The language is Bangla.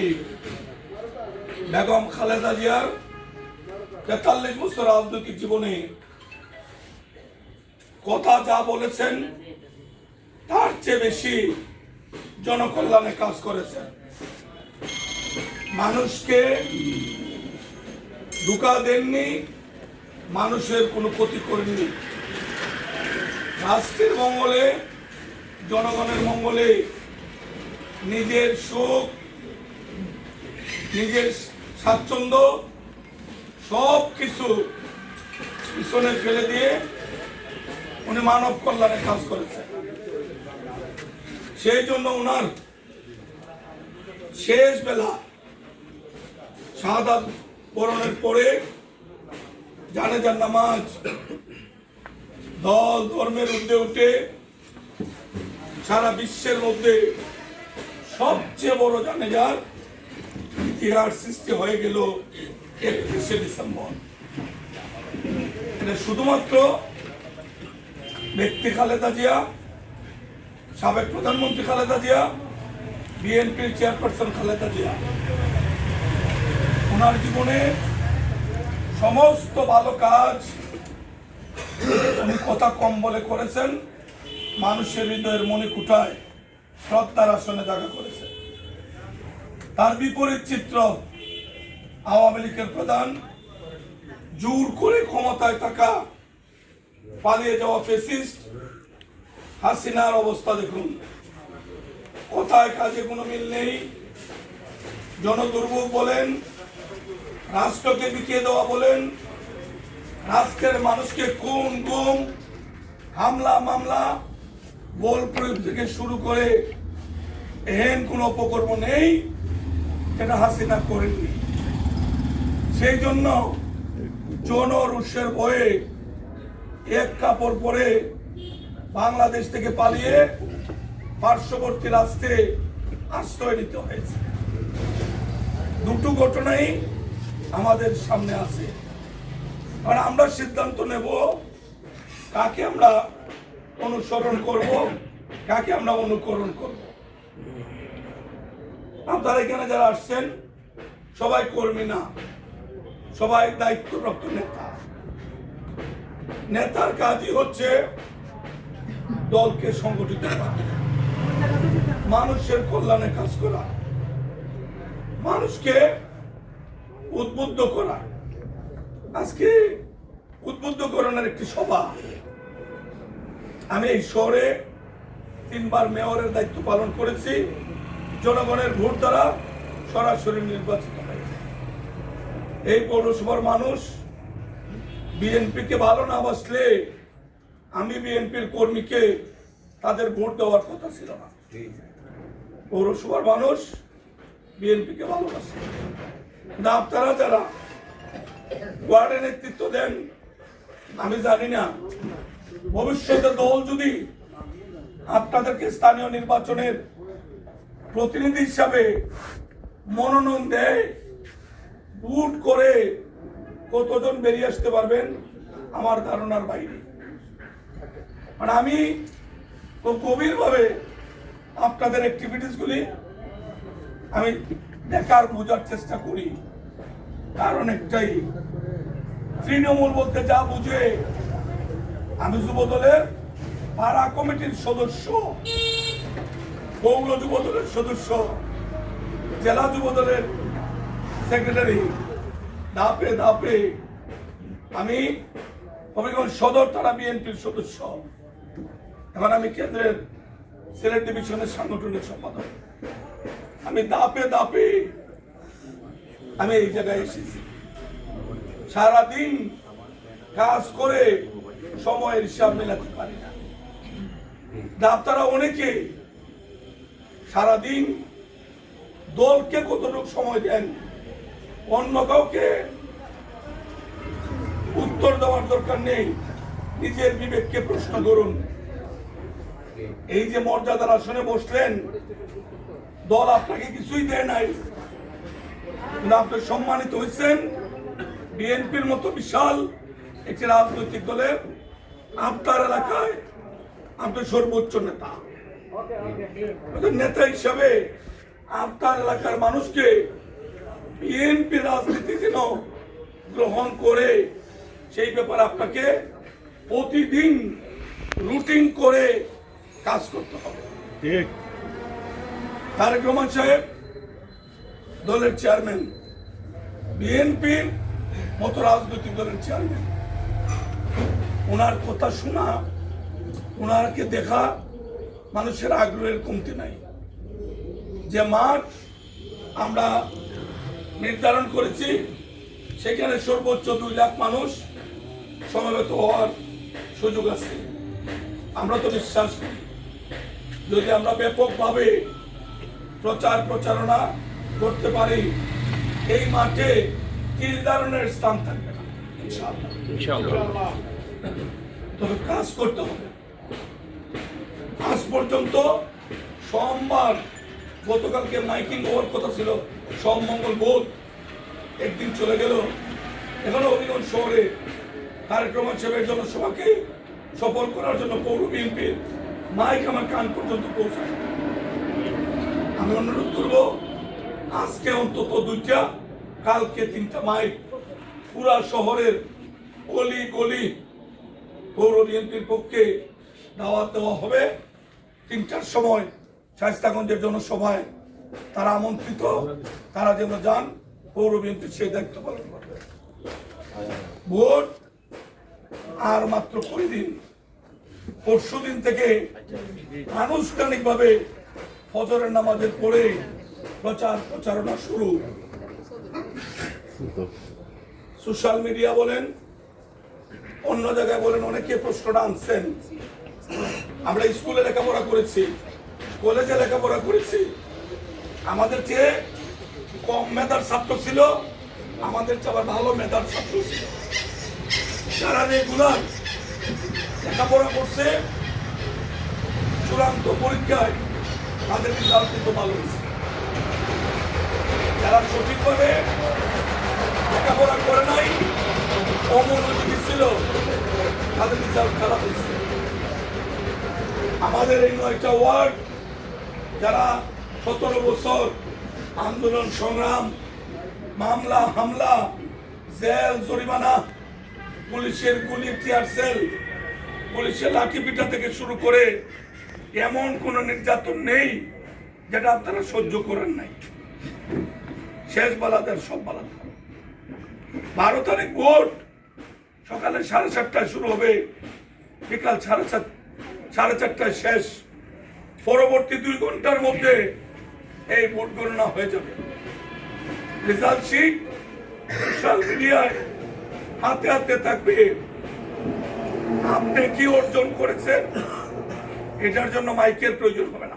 নেত্রী বেগম খালেদা জিয়ার ৪৩ বছর রাজনৈতিক জীবনে কথা যা বলেছেন তার চেয়ে বেশি জনকল্যাণে কাজ করেছেন। মানুষকে ধোঁকা দেননি, মানুষের কোনো ক্ষতি করেননি। রাষ্ট্রের মঙ্গলে, জনগণের মঙ্গলে নিজের সুখ, নিজের স্বাচ্ছন্দ্য সব কিছু পিছনে ফেলে দিয়ে উনি মানব কল্যাণে কাজ করেছেন। সেই জন্য উনার শেষ বেলা শাহাদাত বরণের পরে জানাজার নামাজ দল ধর্মের ঊর্ধ্বে উঠে সারা বিশ্বের মধ্যে সবচেয়ে বড় জানাজার ইতিহাস সৃষ্টি হয়ে গেল 31শে ডিসেম্বর। এটা শুধুমাত্র ব্যক্তি খালেদা জিয়া, সাবেক প্রধানমন্ত্রী খালেদা জিয়া, বিএনপির চেয়ারপারসন খালেদা জিয়া, ওনার জীবনে সমস্ত ভালো কাজ উনি কথা কম বলে করেছেন, মানুষের হৃদয়ের মনে কুঠায় শ্রদ্ধার আসনে জায়গা করেছেন। তার বিপরীত চিত্র আওয়ামী লীগের প্রধান, জোর করে ক্ষমতায় থাকা পালিয়ে যাওয়া ফ্যাসিস্ট হাসিনার অবস্থা দেখুন। কথায় কাজে কোনো মিল নেই। জনদুর্ভোগ বলেন, রাষ্ট্রকে বিকিয়ে দেওয়া বলেন, রাষ্ট্রের মানুষকে খুন, গুম, হামলা মামলা, বল প্রয়োগ থেকে শুরু করে এহেন কোনো অপকর্ম নেই এটা হাসিনা করেননি। সেই জন্য জনরোষের ভয়ে এক কাপড় পরে বাংলাদেশ থেকে পালিয়ে পার্শ্ববর্তী রাষ্ট্রে আশ্রয় নিতে হয়েছে। দুটো ঘটনাই আমাদের সামনে আছে। আর আমরা সিদ্ধান্ত নেব কাকে আমরা অনুসরণ করব, কাকে আমরা অনুকরণ করব। আপনারা এখানে যারা আসছেন সবাই কর্মী না, সবাই দায়িত্বপ্রাপ্ত নেতা। নেতার কাজই হচ্ছে দলকে সংগঠিত করা, মানুষের কল্যাণে কাজ করা, মানুষকে উদ্বুদ্ধ করা। আজকে উদ্বুদ্ধকরণের একটি সভা। আমি এই শহরে 3 বার মেয়রের দায়িত্ব পালন করেছি। জনগণের ভোট দ্বারা সরাসরি নির্বাচিত হয়েছে। এই পৌরসভার মানুষ বিএনপিকে ভালো না বাসলে আমি বিএনপির কর্মীকে তাদের ভোট দেওয়ার কথা ছিল না। পৌরসভার মানুষ বিএনপিকে ভালোবাসে। না আপনারা যারা ওয়ার্ডে নেতৃত্ব দেন, আমি জানি না ভবিষ্যতে দল যদি আপনাদেরকে স্থানীয় নির্বাচনের প্রতিনিধি হিসাবে মনোনয়ন দেয়, ভোট করে কতজন বেরিয়ে আসতে পারবেন আমার ধারণার বাইরে। মানে আমি খুব গভীরভাবে আপনাদের অ্যাক্টিভিটিসগুলি আমি দেখার বোঝার চেষ্টা করি। কারণ একটাই, তৃণমূল বলতে যা বুঝে, আমি যুবদলের পাড়া কমিটির সদস্য, পৌর যুবদলের সদস্য, জেলা যুবদলের সেক্রেটারি, ধাপে ধাপে আমি হবিগঞ্জ সদর থানা বিএনপির সদস্য, এখন আমি কেন্দ্রের সিলেট ডিভিশনের সাংগঠনিক সম্পাদক। আমি ধাপে ধাপে আমি এই জায়গায় এসেছি। সারাদিন কাজ করে সময়ের হিসাব মেলাতে পারি না। আপনারা অনেকে সারাদিন দলকে কতটুকু সময় দেন, অন্য কাউকে উত্তর দেওয়ার দরকার নেই। নিজের বিবেককে প্রশ্ন করুন। এই যে মর্যাদার আসনে বসলেন, দল আপনাকে কিছুই দেয় নাই, কিন্তু আপনি সম্মানিত হয়েছেন বিএনপির মতো বিশাল একটি রাজনৈতিক দলের আপনার এলাকায় আপনি সর্বোচ্চ নেতা। নেতা হিসাবে আপনার এলাকার মানুষকে বিএনপি রাজনীতি যেন গ্রহণ করে সেই ব্যাপারে আপনাকে প্রতিদিন রুটিন করে কাজ করতে হবে। ঠিক। তারেক রহমান সাহেব দলের চেয়ারম্যান, বিএনপির মতো রাজনৈতিক দলের চেয়ারম্যান। ওনার কথা শোনা, ওনাকে দেখা মানুষের আগ্রহের কমতি নাই। যে মাঠ আমরা নির্ধারণ করেছি সেখানে সর্বোচ্চ 2 লাখ মানুষ সমবেত হওয়ার সুযোগ আছে। আমরা তো বিশ্বাস করি যদি আমরা ব্যাপকভাবে প্রচারণা করতে পারি এই মাঠে তিল ধারণের স্থান থাকবে না ইনশাআল্লাহ। তবে কাজ করতে হবে। আজ পর্যন্ত সোমবার, গতকালকে মাইকিং হওয়ার কথা ছিল সোম মঙ্গল বুধ, একদিন চলে গেল। এখনো হবিগঞ্জ শহরে তারেক রহমান সাহেবের জনসভাকে সফল করার জন্য পৌর বিএনপির মাইক আমার কান পর্যন্ত পৌঁছায়। আমি অনুরোধ করব আজকে অন্তত 2টা, কালকে 3টা মাইক পুরা শহরের গলি গলি পৌর বিএনপির পক্ষে দাওয়াত দেওয়া হবে। 3টার সময় শায়েস্তাগঞ্জের জনসভায় তারা আমন্ত্রিত, তারা যেন যান, পৌর বিএনপির সেই দায়িত্ব পালন করবে। ভোট আর মাত্র 20 দিন। পরশুদিন থেকে আনুষ্ঠানিকভাবে ফজরের নামাজের পরে প্রচারণা শুরু। সোশ্যাল মিডিয়া বলেন, অন্য জায়গায় বলেন, অনেকে প্রশ্নটা আনছেন। আমরা স্কুলে লেখাপড়া করেছি, কলেজে লেখাপড়া করেছি, আমাদের চেয়ে কম মেধার ছাত্র ছিল, আমাদের চেয়ে আবার ভালো মেধার ছাত্র ছিল। যারা রেগুলার লেখাপড়া করছে চূড়ান্ত পরীক্ষায় তাদের রেজাল্ট কিন্তু ভালো হয়েছে। যারা সঠিকভাবে লেখাপড়া করে নাই, অমনোযোগী ছিল, তাদের রেজাল্ট খারাপ হয়েছে। আমাদের এই 9টা ওয়ার্ড যারা 17 বছর আন্দোলন সংগ্রাম, মামলা হামলা, জেল জরিমানা, পুলিশের গুলি, টিয়ার সেল, পুলিশের লাঠি পিটা থেকে শুরু করে এমন কোন নির্যাতন নেই যেটা আপনারা সহ্য করেন নাই। শেষ বালাদের সব বালাদ। 12 তারিখ ভোট সকালে 7:30টায় শুরু হবে, বিকাল 4:30টায় শেষ। পরবর্তী 2 ঘন্টার মধ্যে এই ভোট গণনা হয়ে যাবে। রেজাল্ট শিট সোশ্যাল মিডিয়ায় হাতে হাতে থাকবে। আপনি কি অর্জন করেছেন এটার জন্য মাইকের প্রয়োজন হবে না।